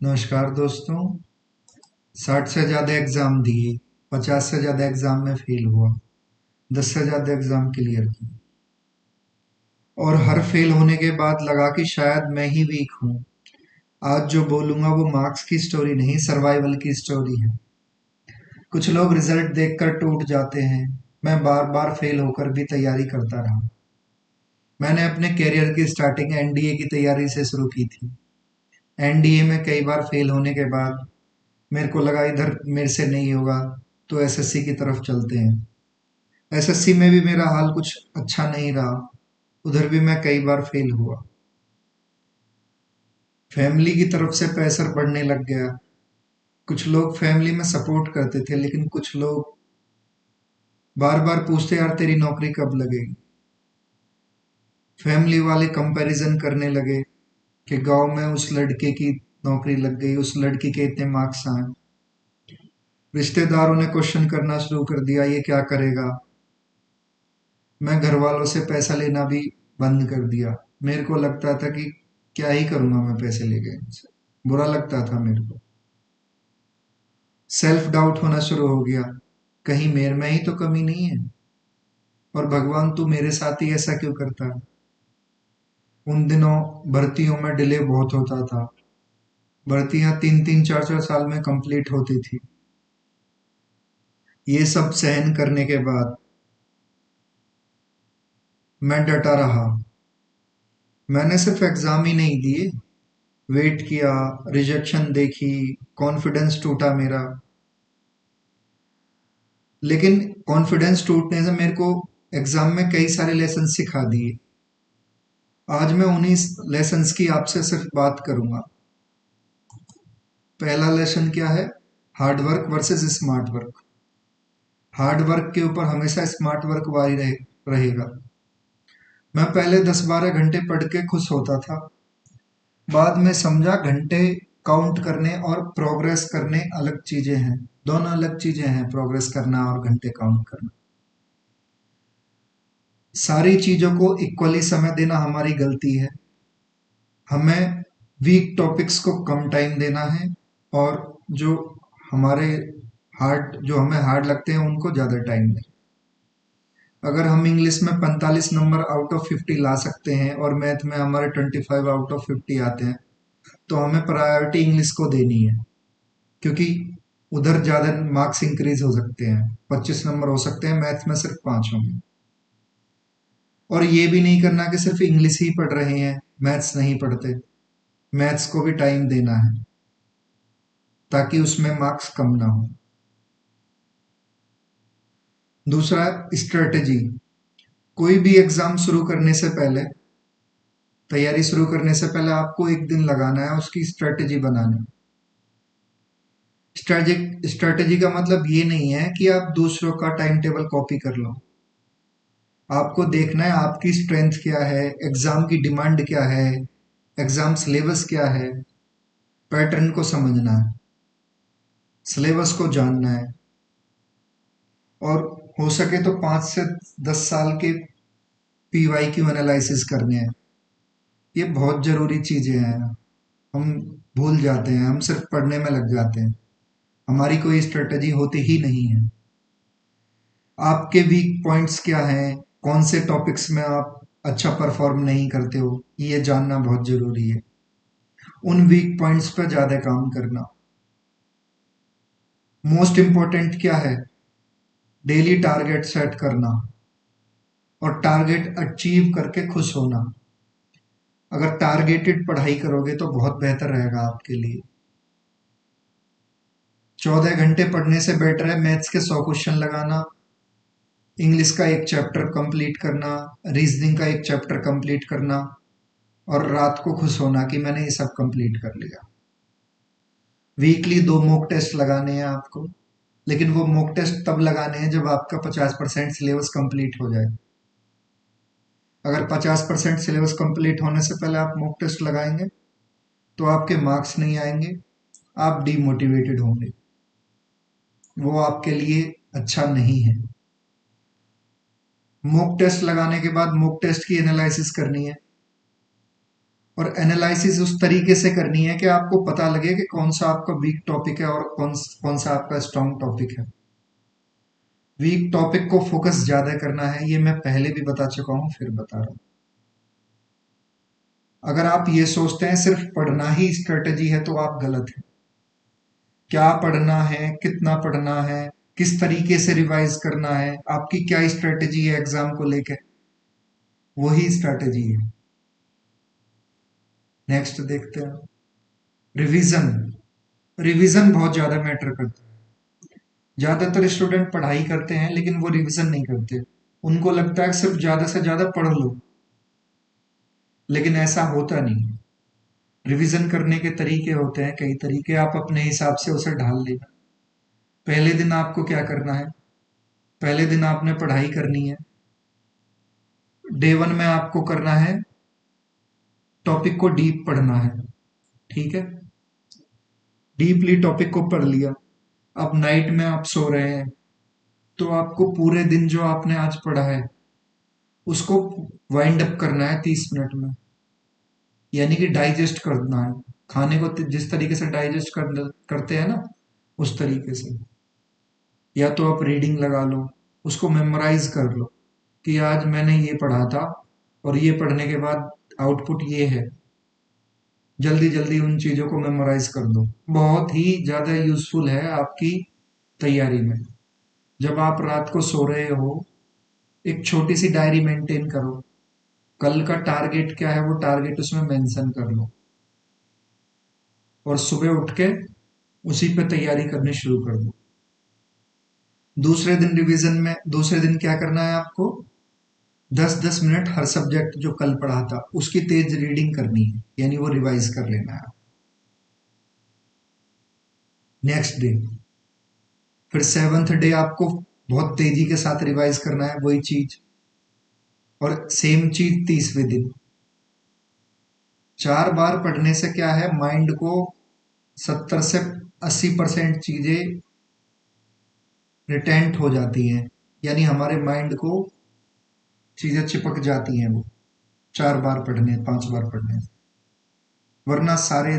नमस्कार दोस्तों। 60 से ज़्यादा एग्ज़ाम दिए, 50 से ज़्यादा एग्ज़ाम में फेल हुआ, 10 से ज़्यादा एग्ज़ाम क्लियर किए और हर फेल होने के बाद लगा कि शायद मैं ही वीक हूँ। आज जो बोलूँगा वो मार्क्स की स्टोरी नहीं, सर्वाइवल की स्टोरी है। कुछ लोग रिजल्ट देखकर टूट जाते हैं। मैं बार बार फेल होकर भी तैयारी करता रहा। मैंने अपने करियर की स्टार्टिंग एनडीए की तैयारी से शुरू की थी। एनडीए में कई बार फेल होने के बाद मेरे को लगा इधर मेरे से नहीं होगा, तो एसएससी की तरफ चलते हैं। एसएससी में भी मेरा हाल कुछ अच्छा नहीं रहा। उधर भी मैं कई बार फेल हुआ। फैमिली की तरफ से प्रेशर बढ़ने लग गया। कुछ लोग फैमिली में सपोर्ट करते थे, लेकिन कुछ लोग बार बार पूछते, यार तेरी नौकरी कब लगेगी। फैमिली वाले कंपैरिजन करने लगे कि गांव में उस लड़के की नौकरी लग गई, उस लड़की के इतने मार्क्स आए। रिश्तेदारों ने क्वेश्चन करना शुरू कर दिया, ये क्या करेगा। मैं घर वालों से पैसा लेना भी बंद कर दिया। मेरे को लगता था कि क्या ही करूंगा मैं पैसे लेके इनसे। बुरा लगता था मेरे को। सेल्फ डाउट होना शुरू हो गया, कहीं मेरे में ही तो कमी नहीं है, और भगवान तू मेरे साथ ही ऐसा क्यों करता है। उन दिनों भर्तियों में डिले बहुत होता था। भर्तियां 3 3 4 4 साल में कंप्लीट होती थी। ये सब सहन करने के बाद मैं डटा रहा। मैंने सिर्फ एग्जाम ही नहीं दिए, वेट किया, रिजेक्शन देखी, कॉन्फिडेंस टूटा मेरा। लेकिन कॉन्फिडेंस टूटने से मेरे को एग्जाम में कई सारे लेसन सिखा दिए। आज मैं उन्हीं लेसन्स की आपसे सिर्फ बात करूंगा। पहला लेसन क्या है? Hard work versus smart work. Hard work के ऊपर हमेशा स्मार्ट वर्क वारी रहेगा। मैं पहले 10 12 घंटे पढ़ के खुश होता था। बाद में समझा घंटे काउंट करने और प्रोग्रेस करने अलग चीजें हैं। दोनों अलग चीजें हैं, प्रोग्रेस करना और घंटे काउंट करना। सारी चीजों को इक्वली समय देना हमारी गलती है। हमें वीक टॉपिक्स को कम टाइम देना है, और जो हमारे जो हमें हार्ड लगते हैं उनको ज़्यादा टाइम दें। अगर हम इंग्लिश में 45 नंबर आउट ऑफ 50 ला सकते हैं और मैथ में हमारे 25 आउट ऑफ 50 आते हैं, तो हमें प्रायोरिटी इंग्लिश को देनी है, क्योंकि उधर ज़्यादा मार्क्स इंक्रीज हो सकते हैं। 25 नंबर हो सकते हैं, मैथ में सिर्फ 5 होंगे। और ये भी नहीं करना कि सिर्फ इंग्लिश ही पढ़ रहे हैं, मैथ्स नहीं पढ़ते। मैथ्स को भी टाइम देना है, ताकि उसमें मार्क्स कम ना हो। दूसरा, स्ट्रेटेजी। कोई भी एग्जाम शुरू करने से पहले, तैयारी शुरू करने से पहले आपको एक दिन लगाना है उसकी स्ट्रेटेजी बनाने। स्ट्रेटेजी का मतलब ये नहीं है कि आप दूसरों का टाइम टेबल कॉपी कर लो। आपको देखना है आपकी स्ट्रेंथ क्या है, एग्जाम की डिमांड क्या है, एग्जाम सिलेबस क्या है। पैटर्न को समझना है, सिलेबस को जानना है, और हो सके तो 5 से 10 साल के पीवाई क्यू एनालिसिस करने हैं। ये बहुत जरूरी चीजें हैं। हम भूल जाते हैं, हम सिर्फ पढ़ने में लग जाते हैं। हमारी कोई स्ट्रेटजी होती ही नहीं है। आपके वीक पॉइंट्स क्या हैं, कौन से टॉपिक्स में आप अच्छा परफॉर्म नहीं करते हो, ये जानना बहुत जरूरी है। उन वीक पॉइंट्स पर ज्यादा काम करना। मोस्ट इंपॉर्टेंट क्या है? डेली टारगेट सेट करना, और टारगेट अचीव करके खुश होना। अगर टारगेटेड पढ़ाई करोगे तो बहुत बेहतर रहेगा आपके लिए। 14 घंटे पढ़ने से बेटर है मैथ्स के 100 क्वेश्चन लगाना, इंग्लिश का एक चैप्टर कंप्लीट करना, रीजनिंग का एक चैप्टर कंप्लीट करना, और रात को खुश होना कि मैंने ये सब कंप्लीट कर लिया। वीकली 2 मॉक टेस्ट लगाने हैं आपको, लेकिन वो मॉक टेस्ट तब लगाने हैं जब आपका 50% सिलेबस कंप्लीट हो जाए। अगर 50% सिलेबस कंप्लीट होने से पहले आप मॉक टेस्ट लगाएंगे तो आपके मार्क्स नहीं आएंगे, आप डीमोटिवेटेड होंगे। वो आपके लिए अच्छा नहीं है। मॉक टेस्ट लगाने के बाद मॉक टेस्ट की एनालिसिस करनी है, और एनालिसिस उस तरीके से करनी है कि आपको पता लगे कि कौन सा आपका वीक टॉपिक है और कौन कौन सा आपका स्ट्रॉन्ग टॉपिक है। वीक टॉपिक को फोकस ज्यादा करना है, ये मैं पहले भी बता चुका हूं, फिर बता रहा हूं। अगर आप ये सोचते हैं सिर्फ पढ़ना ही स्ट्रेटेजी है तो आप गलत हैं। क्या पढ़ना है, कितना पढ़ना है, किस तरीके से रिवाइज करना है, आपकी क्या स्ट्रेटेजी है एग्जाम को लेकर, वही स्ट्रेटेजी है। नेक्स्ट देखते हैं, रिवीजन। रिवीजन बहुत ज्यादा मैटर करता है। ज्यादातर स्टूडेंट पढ़ाई करते हैं लेकिन वो रिवीजन नहीं करते। उनको लगता है सिर्फ ज्यादा से ज्यादा पढ़ लो, लेकिन ऐसा होता नहीं। रिवीजन करने के तरीके होते हैं, कई तरीके, आप अपने हिसाब से उसे ढाल लेना। पहले दिन आपको क्या करना है, पहले दिन आपने पढ़ाई करनी है। डे वन में आपको करना है, टॉपिक को डीप पढ़ना है। ठीक है, डीपली टॉपिक को पढ़ लिया। अब नाइट में आप सो रहे हैं तो आपको पूरे दिन जो आपने आज पढ़ा है उसको वाइंड अप करना है 30 मिनट में, यानी कि डाइजेस्ट करना है। खाने को जिस तरीके से डाइजेस्ट करते हैं ना, उस तरीके से। या तो आप रीडिंग लगा लो, उसको मेमोराइज कर लो कि आज मैंने ये पढ़ा था और ये पढ़ने के बाद आउटपुट ये है। जल्दी जल्दी उन चीजों को मेमोराइज कर दो, बहुत ही ज्यादा यूजफुल है आपकी तैयारी में। जब आप रात को सो रहे हो, एक छोटी सी डायरी मेंटेन करो, कल का टारगेट क्या है वो टारगेट उसमें मेंशन कर लो, और सुबह उठ के उसी पे तैयारी करनी शुरू कर दो। दूसरे दिन रिवीजन में, दूसरे दिन क्या करना है आपको, 10-10 मिनट हर सब्जेक्ट जो कल पढ़ा था उसकी तेज रीडिंग करनी है, यानी वो रिवाइज कर लेना है। नेक्स्ट डे, फिर सेवन्थ डे आपको बहुत तेजी के साथ रिवाइज करना है वही चीज, और सेम चीज 30वें दिन। 4 बार पढ़ने से क्या है, माइंड को 70 से 80% चीजें रिटेंट हो जाती हैं, यानी हमारे माइंड को चीजें चिपक जाती हैं वो 4 बार पढ़ने, 5 बार पढ़ने से। वरना सारे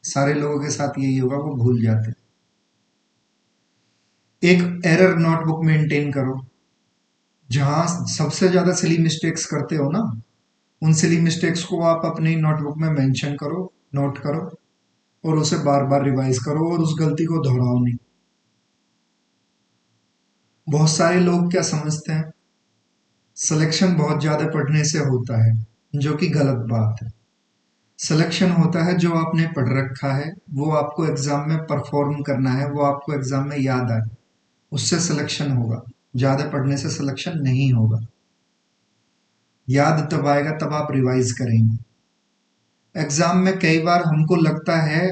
सारे लोगों के साथ यही होगा, वो भूल जाते हैं। एक एरर नोटबुक मेंटेन करो, जहां सबसे ज्यादा सिली मिस्टेक्स करते हो ना, उन सिली मिस्टेक्स को आप अपनी नोटबुक में मेंशन करो, नोट करो, और उसे बार बार रिवाइज करो और उस गलती को दोहराओ नहीं। बहुत सारे लोग क्या समझते हैं, सिलेक्शन बहुत ज्यादा पढ़ने से होता है, जो कि गलत बात है। सिलेक्शन होता है जो आपने पढ़ रखा है, वो आपको एग्जाम में परफॉर्म करना है, वो आपको एग्जाम में याद आए, उससे सिलेक्शन होगा। ज्यादा पढ़ने से सिलेक्शन नहीं होगा। याद तब आएगा तब आप रिवाइज करेंगे। एग्जाम में कई बार हमको लगता है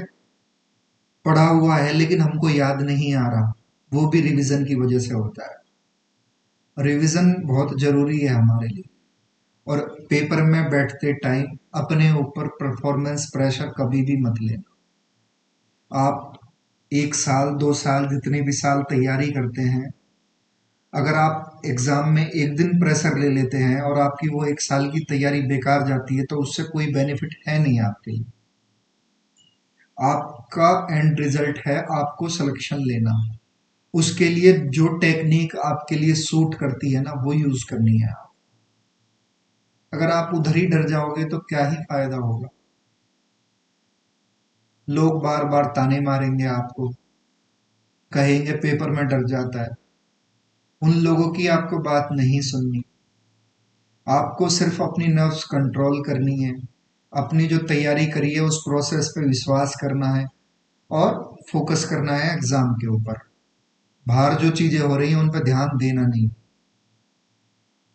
पढ़ा हुआ है लेकिन हमको याद नहीं आ रहा, वो भी रिवीजन की वजह से होता है। रिवीजन बहुत जरूरी है हमारे लिए। और पेपर में बैठते टाइम अपने ऊपर परफॉर्मेंस प्रेशर कभी भी मत लेना। आप 1 साल 2 साल जितने भी साल तैयारी करते हैं, अगर आप एग्जाम में एक दिन प्रेशर ले लेते हैं और आपकी वो 1 साल की तैयारी बेकार जाती है तो उससे कोई बेनिफिट है नहीं आपके लिए। आपका एंड रिजल्ट है आपको सिलेक्शन लेना। उसके लिए जो टेक्निक आपके लिए सूट करती है ना, वो यूज करनी है। अगर आप उधर ही डर जाओगे तो क्या ही फायदा होगा। लोग बार बार ताने मारेंगे आपको, कहेंगे पेपर में डर जाता है। उन लोगों की आपको बात नहीं सुननी। आपको सिर्फ अपनी नर्व्स कंट्रोल करनी है, अपनी जो तैयारी करी है उस प्रोसेस पे विश्वास करना है, और फोकस करना है एग्जाम के ऊपर। बाहर जो चीजें हो रही हैं उन पर ध्यान देना नहीं।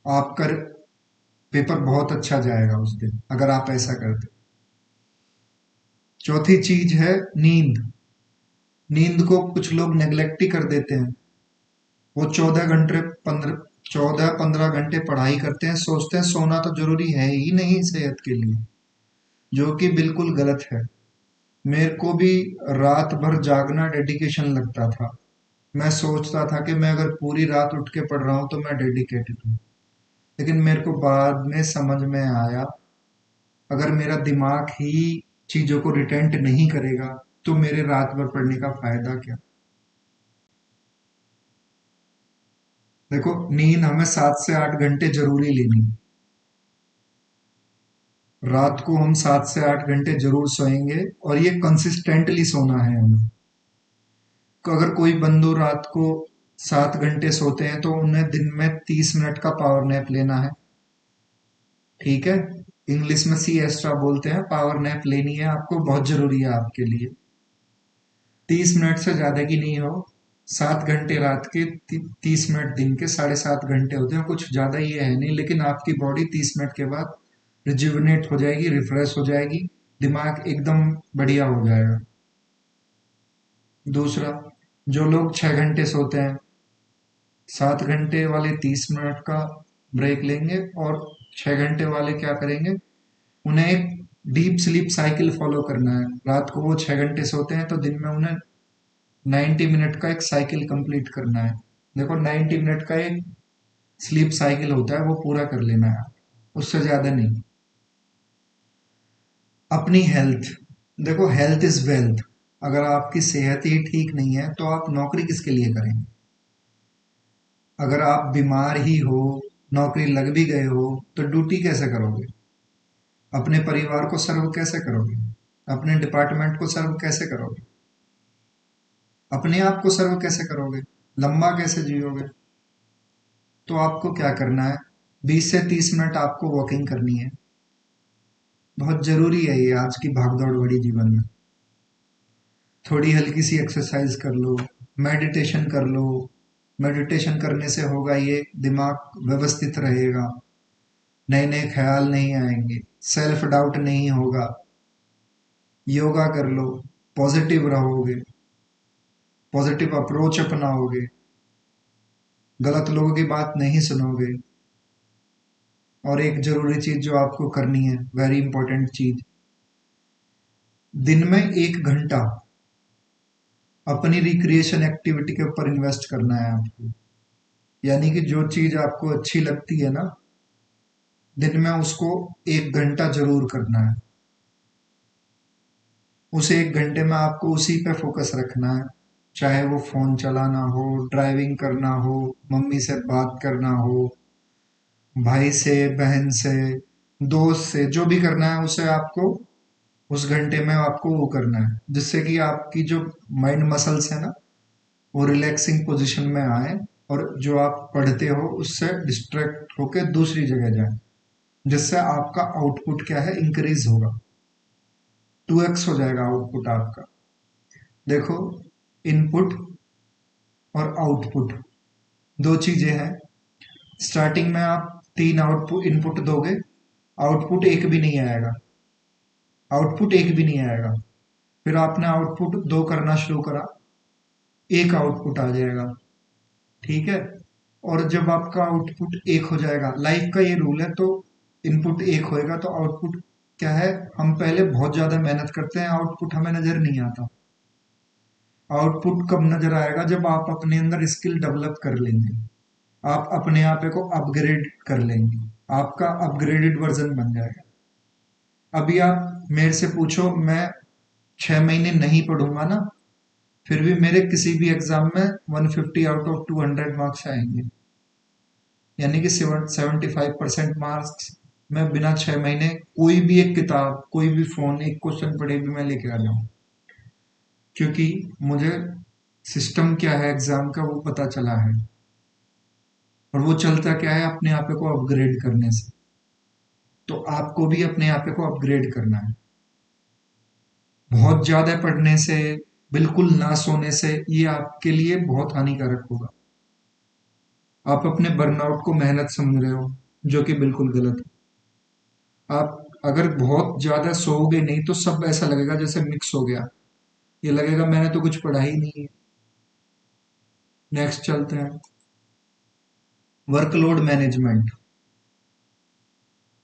आपका पेपर बहुत अच्छा जाएगा उस दिन अगर आप ऐसा करते। चौथी चीज है नींद। नींद को कुछ लोग नेग्लेक्ट ही कर देते हैं। वो 14 15 घंटे पढ़ाई करते हैं, सोचते हैं सोना तो जरूरी है ही नहीं सेहत के लिए, जो कि बिल्कुल गलत है। मेरे को भी रात भर जागना डेडिकेशन लगता था। मैं सोचता था कि मैं अगर पूरी रात उठ के पढ़ रहा हूँ तो मैं डेडिकेटेड हूँ। लेकिन मेरे को बाद में समझ में आया अगर मेरा दिमाग ही चीजों को रिटेंट नहीं करेगा तो मेरे रात भर पढ़ने का फायदा क्या। देखो, नींद हमें 7 से 8 घंटे जरूरी लेनी है। रात को हम 7 से 8 घंटे जरूर सोएंगे और ये कंसिस्टेंटली सोना है हमें। तो अगर कोई बंदो रात को 7 घंटे सोते हैं तो उन्हें दिन में 30 मिनट का पावर नैप लेना है। ठीक है, इंग्लिश में सी एक्स्ट्रा बोलते हैं, पावर नैप लेनी है आपको, बहुत जरूरी है आपके लिए। 30 मिनट से ज्यादा की नहीं हो। 7 घंटे रात के, 30 मिनट दिन के, 7.5 घंटे होते हैं, कुछ ज्यादा ये है नहीं, लेकिन आपकी बॉडी 30 मिनट के बाद रिजुविनेट हो जाएगी, रिफ्रेश हो जाएगी, दिमाग एकदम बढ़िया हो जाएगा। दूसरा, जो लोग 6 घंटे सोते हैं, 7 घंटे वाले 30 मिनट का ब्रेक लेंगे और 6 घंटे वाले क्या करेंगे, उन्हें एक डीप स्लीप साइकिल फॉलो करना है। रात को वो 6 घंटे सोते हैं तो दिन में उन्हें 90 मिनट का एक साइकिल कंप्लीट करना है। देखो, 90 मिनट का एक स्लीप साइकिल होता है, वो पूरा कर लेना है, उससे ज्यादा नहीं। अपनी हेल्थ, देखो हेल्थ इज वेल्थ। अगर आपकी सेहत ही ठीक नहीं है तो आप नौकरी किसके लिए करेंगे। अगर आप बीमार ही हो, नौकरी लग भी गए हो, तो ड्यूटी कैसे करोगे, अपने परिवार को सर्व कैसे करोगे, अपने डिपार्टमेंट को सर्व कैसे करोगे, अपने आप को सर्व कैसे करोगे, लंबा कैसे जियोगे। तो आपको क्या करना है, 20 से 30 मिनट आपको वॉकिंग करनी है। बहुत जरूरी है ये आज की भागदौड़ भरी जीवन में। थोड़ी हल्की सी एक्सरसाइज कर लो, मेडिटेशन कर लो। मेडिटेशन करने से होगा ये, दिमाग व्यवस्थित रहेगा, नए नए ख्याल नहीं आएंगे, सेल्फ डाउट नहीं होगा। योगा कर लो, पॉजिटिव रहोगे, पॉजिटिव अप्रोच अपनाओगे, गलत लोगों की बात नहीं सुनोगे। और एक जरूरी चीज जो आपको करनी है, वेरी इंपॉर्टेंट चीज, दिन में 1 घंटा अपनी रिक्रिएशन एक्टिविटी के ऊपर इन्वेस्ट करना है आपको। यानी कि जो चीज आपको अच्छी लगती है ना, दिन में उसको 1 घंटा जरूर करना है। उस 1 घंटे में आपको उसी पे फोकस रखना है, चाहे वो फोन चलाना हो, ड्राइविंग करना हो, मम्मी से बात करना हो, भाई से, बहन से, दोस्त से, जो भी करना है उसे आपको उस घंटे में आपको वो करना है, जिससे कि आपकी जो माइंड मसल्स है ना, वो रिलैक्सिंग पोजीशन में आए और जो आप पढ़ते हो उससे डिस्ट्रैक्ट होके दूसरी जगह जाए, जिससे आपका आउटपुट क्या है, इंक्रीज होगा, 2x हो जाएगा आउटपुट आपका। देखो, इनपुट और आउटपुट दो चीजें हैं। स्टार्टिंग में आप 3 आउटपुट इनपुट दोगे, आउटपुट एक भी नहीं आएगा, आउटपुट एक भी नहीं आएगा। फिर आपने आउटपुट 2 करना शुरू करा, एक आउटपुट आ जाएगा। ठीक है, और जब आपका आउटपुट एक हो जाएगा, लाइफ का ये रूल है, तो इनपुट एक होएगा तो आउटपुट क्या है, हम पहले बहुत ज्यादा मेहनत करते हैं, आउटपुट हमें नजर नहीं आता। आउटपुट कब नजर आएगा, जब आप अपने अंदर स्किल डेवलप कर लेंगे, आप अपने आप को अपग्रेड कर लेंगे, आपका अपग्रेडेड वर्जन बन जाएगा। अभी आप मेरे से पूछो, मैं 6 महीने नहीं पढ़ूंगा ना, फिर भी मेरे किसी भी एग्जाम में 150 आउट ऑफ 200 मार्क्स आएंगे। यानी कि 75% मार्क्स मैं बिना 6 महीने कोई भी एक किताब, कोई भी फोन, एक क्वेश्चन पढ़े भी मैं लेके आ जाऊं, क्योंकि मुझे सिस्टम क्या है एग्जाम का वो पता चला है। और वो चलता क्या है, अपने आप को अपग्रेड करने से। तो आपको भी अपने आप को अपग्रेड करना है। बहुत ज्यादा पढ़ने से, बिल्कुल ना सोने से, ये आपके लिए बहुत हानिकारक होगा। आप अपने बर्नआउट को मेहनत समझ रहे हो, जो कि बिल्कुल गलत है। आप अगर बहुत ज्यादा सोओगे नहीं तो सब ऐसा लगेगा जैसे मिक्स हो गया, ये लगेगा मैंने तो कुछ पढ़ा ही नहीं है। नेक्स्ट चलते हैं, वर्कलोड मैनेजमेंट।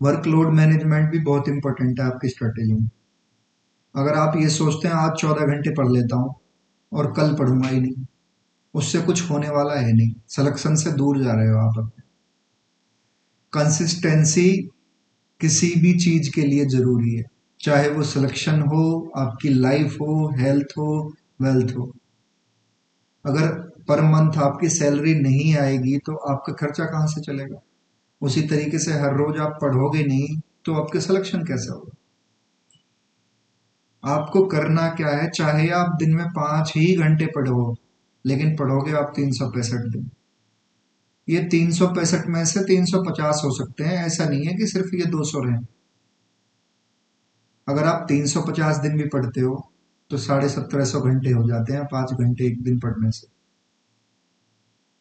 वर्कलोड मैनेजमेंट भी बहुत इंपॉर्टेंट है आपकी स्ट्रेटेजी में। अगर आप ये सोचते हैं आज 14 घंटे पढ़ लेता हूँ और कल पढ़ूंगा ही नहीं, उससे कुछ होने वाला है नहीं, सिलेक्शन से दूर जा रहे हो आप। कंसिस्टेंसी किसी भी चीज के लिए जरूरी है, चाहे वो सिलेक्शन हो, आपकी लाइफ हो, हेल्थ हो, वेल्थ हो। अगर पर मंथ आपकी सैलरी नहीं आएगी तो आपका खर्चा कहाँ से चलेगा? उसी तरीके से हर रोज आप पढ़ोगे नहीं तो आपके सिलेक्शन कैसे होगा? आपको करना क्या है, चाहे आप दिन में 5 ही घंटे पढ़ो, लेकिन पढ़ोगे आप 365 दिन। ये 365 में से 350 हो सकते हैं, ऐसा नहीं है कि सिर्फ ये 200 रहे। अगर आप 350 दिन भी पढ़ते हो तो 1750 घंटे हो जाते हैं 5 घंटे एक दिन पढ़ने से।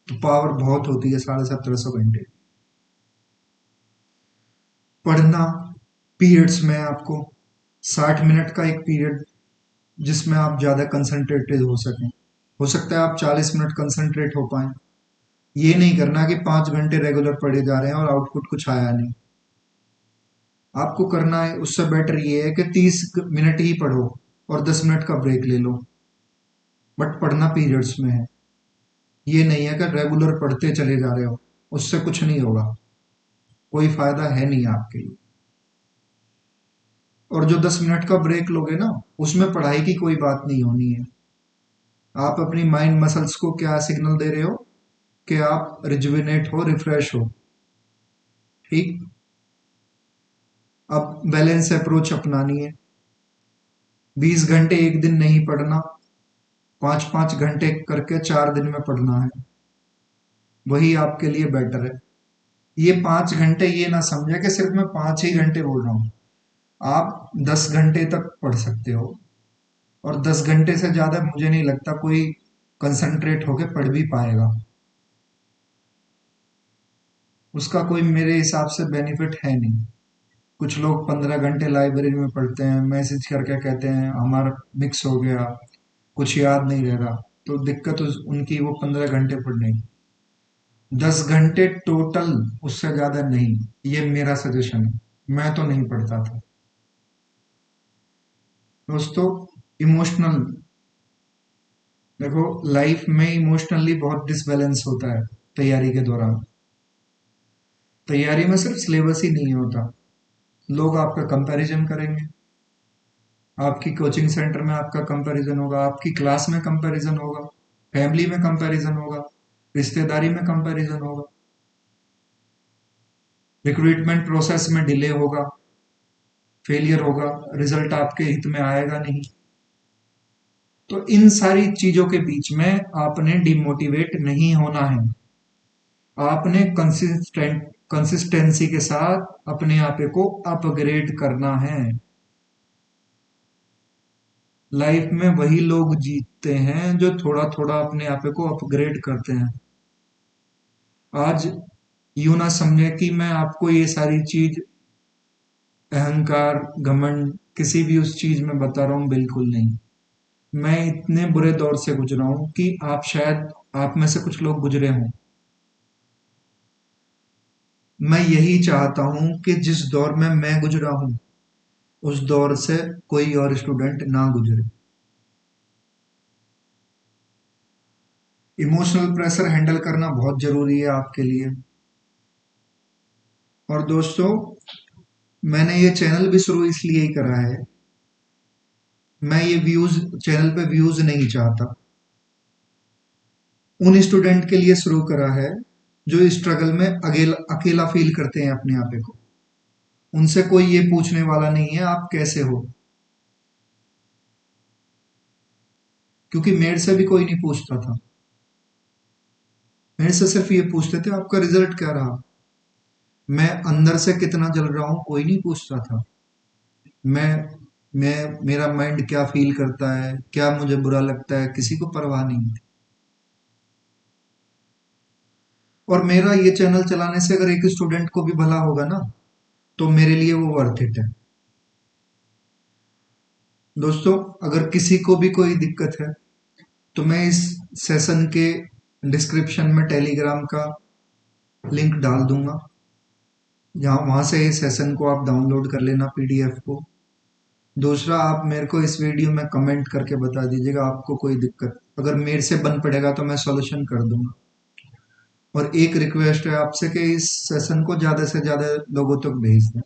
तो पावर बहुत होती है 1750 घंटे। पढ़ना पीरियड्स में आपको 60 मिनट का एक पीरियड जिसमें आप ज़्यादा कंसंट्रेटेड हो सकें। हो सकता है आप 40 मिनट कंसंट्रेट हो पाए। ये नहीं करना कि 5 घंटे रेगुलर पढ़े जा रहे हैं और आउटपुट कुछ आया नहीं। आपको करना है, उससे बेटर ये है कि 30 मिनट ही पढ़ो और 10 मिनट का ब्रेक ले लो, बट पढ़ना पीरियड्स में है। ये नहीं है कि रेगुलर पढ़ते चले जा रहे हो, उससे कुछ नहीं होगा, कोई फायदा है नहीं आपके लिए। और जो 10 मिनट का ब्रेक लोगे ना, उसमें पढ़ाई की कोई बात नहीं होनी है। आप अपनी माइंड मसल्स को क्या सिग्नल दे रहे हो कि आप रिजुविनेट हो, रिफ्रेश हो। ठीक। अब बैलेंस अप्रोच अपनानी है। 20 घंटे एक दिन नहीं पढ़ना, 5-5 घंटे करके 4 दिन में पढ़ना है। वही आपके लिए बेटर है। ये 5 घंटे ये ना समझे कि सिर्फ मैं 5 ही घंटे बोल रहा हूँ। आप 10 घंटे तक पढ़ सकते हो, और 10 घंटे से ज्यादा मुझे नहीं लगता कोई कंसंट्रेट होके पढ़ भी पाएगा। उसका कोई मेरे हिसाब से बेनिफिट है नहीं। कुछ लोग 15 घंटे लाइब्रेरी में पढ़ते हैं, मैसेज करके कहते हैं हमारा मिक्स हो गया, कुछ याद नहीं रह रहा। तो दिक्कत उनकी वो 15 घंटे पढ़ने की। 10 घंटे टोटल, उससे ज्यादा नहीं। ये मेरा सजेशन है, मैं तो नहीं पढ़ता था। दोस्तों, इमोशनल, देखो लाइफ में इमोशनली बहुत डिसबैलेंस होता है तैयारी के दौरान। तैयारी में सिर्फ सिलेबस ही नहीं होता, लोग आपका कंपैरिजन करेंगे। आपकी कोचिंग सेंटर में आपका कंपैरिजन होगा, आपकी क्लास में कंपैरिजन होगा, फैमिली में कंपैरिजन होगा, रिश्तेदारी में कंपैरिजन होगा, रिक्रूटमेंट प्रोसेस में डिले होगा, फेलियर होगा, रिजल्ट आपके हित में आएगा नहीं। तो इन सारी चीजों के बीच में आपने डिमोटिवेट नहीं होना है। आपने कंसिस्टेंसी के साथ अपने आप को अपग्रेड करना है। लाइफ में वही लोग जीतते हैं जो थोड़ा थोड़ा अपने आप को अपग्रेड करते हैं। आज यूं ना समझे कि मैं आपको ये सारी चीज अहंकार, घमंड, किसी भी उस चीज में बता रहा हूं, बिल्कुल नहीं। मैं इतने बुरे दौर से गुजरा हूं कि आप शायद, आप में से कुछ लोग गुजरे हों। मैं यही चाहता हूं कि जिस दौर में मैं गुजरा हूं उस दौर से कोई और स्टूडेंट ना गुजरे। इमोशनल प्रेशर हैंडल करना बहुत जरूरी है आपके लिए। और दोस्तों, मैंने ये चैनल भी शुरू इसलिए ही करा है, मैं ये व्यूज, चैनल पे व्यूज नहीं चाहता। उन स्टूडेंट के लिए शुरू करा है जो स्ट्रगल में अकेला अकेला फील करते हैं अपने आप को। उनसे कोई ये पूछने वाला नहीं है आप कैसे हो, क्योंकि मेरे से भी कोई नहीं पूछता था। मेरे से सिर्फ ये पूछते थे आपका रिजल्ट क्या रहा। मैं अंदर से कितना जल रहा हूं कोई नहीं पूछता था। मैं मेरा माइंड क्या फील करता है, क्या मुझे बुरा लगता है, किसी को परवाह नहीं थी। और मेरा ये चैनल चलाने से अगर एक स्टूडेंट को भी भला होगा ना, तो मेरे लिए वो वर्थ इट है। दोस्तों, अगर किसी को भी कोई दिक्कत है तो मैं इस सेशन के डिस्क्रिप्शन में टेलीग्राम का लिंक डाल दूंगा, जहाँ वहां से इस सेशन को आप डाउनलोड कर लेना, पीडीएफ को। दूसरा, आप मेरे को इस वीडियो में कमेंट करके बता दीजिएगा आपको कोई दिक्कत, अगर मेरे से बन पड़ेगा तो मैं सॉल्यूशन कर दूंगा। और एक रिक्वेस्ट है आपसे कि इस सेशन को ज्यादा से ज्यादा लोगों तक भेज दें।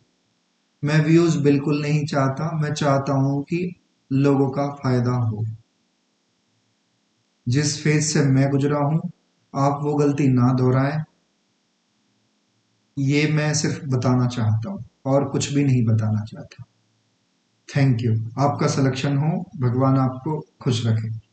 मैं व्यूज बिल्कुल नहीं चाहता, मैं चाहता हूं कि लोगों का फायदा हो। जिस फेज से मैं गुजरा हूं, आप वो गलती ना दोहराएं। ये मैं सिर्फ बताना चाहता हूँ और कुछ भी नहीं बताना चाहता। Thank you. आपका सिलेक्शन हो, भगवान आपको खुश रखे।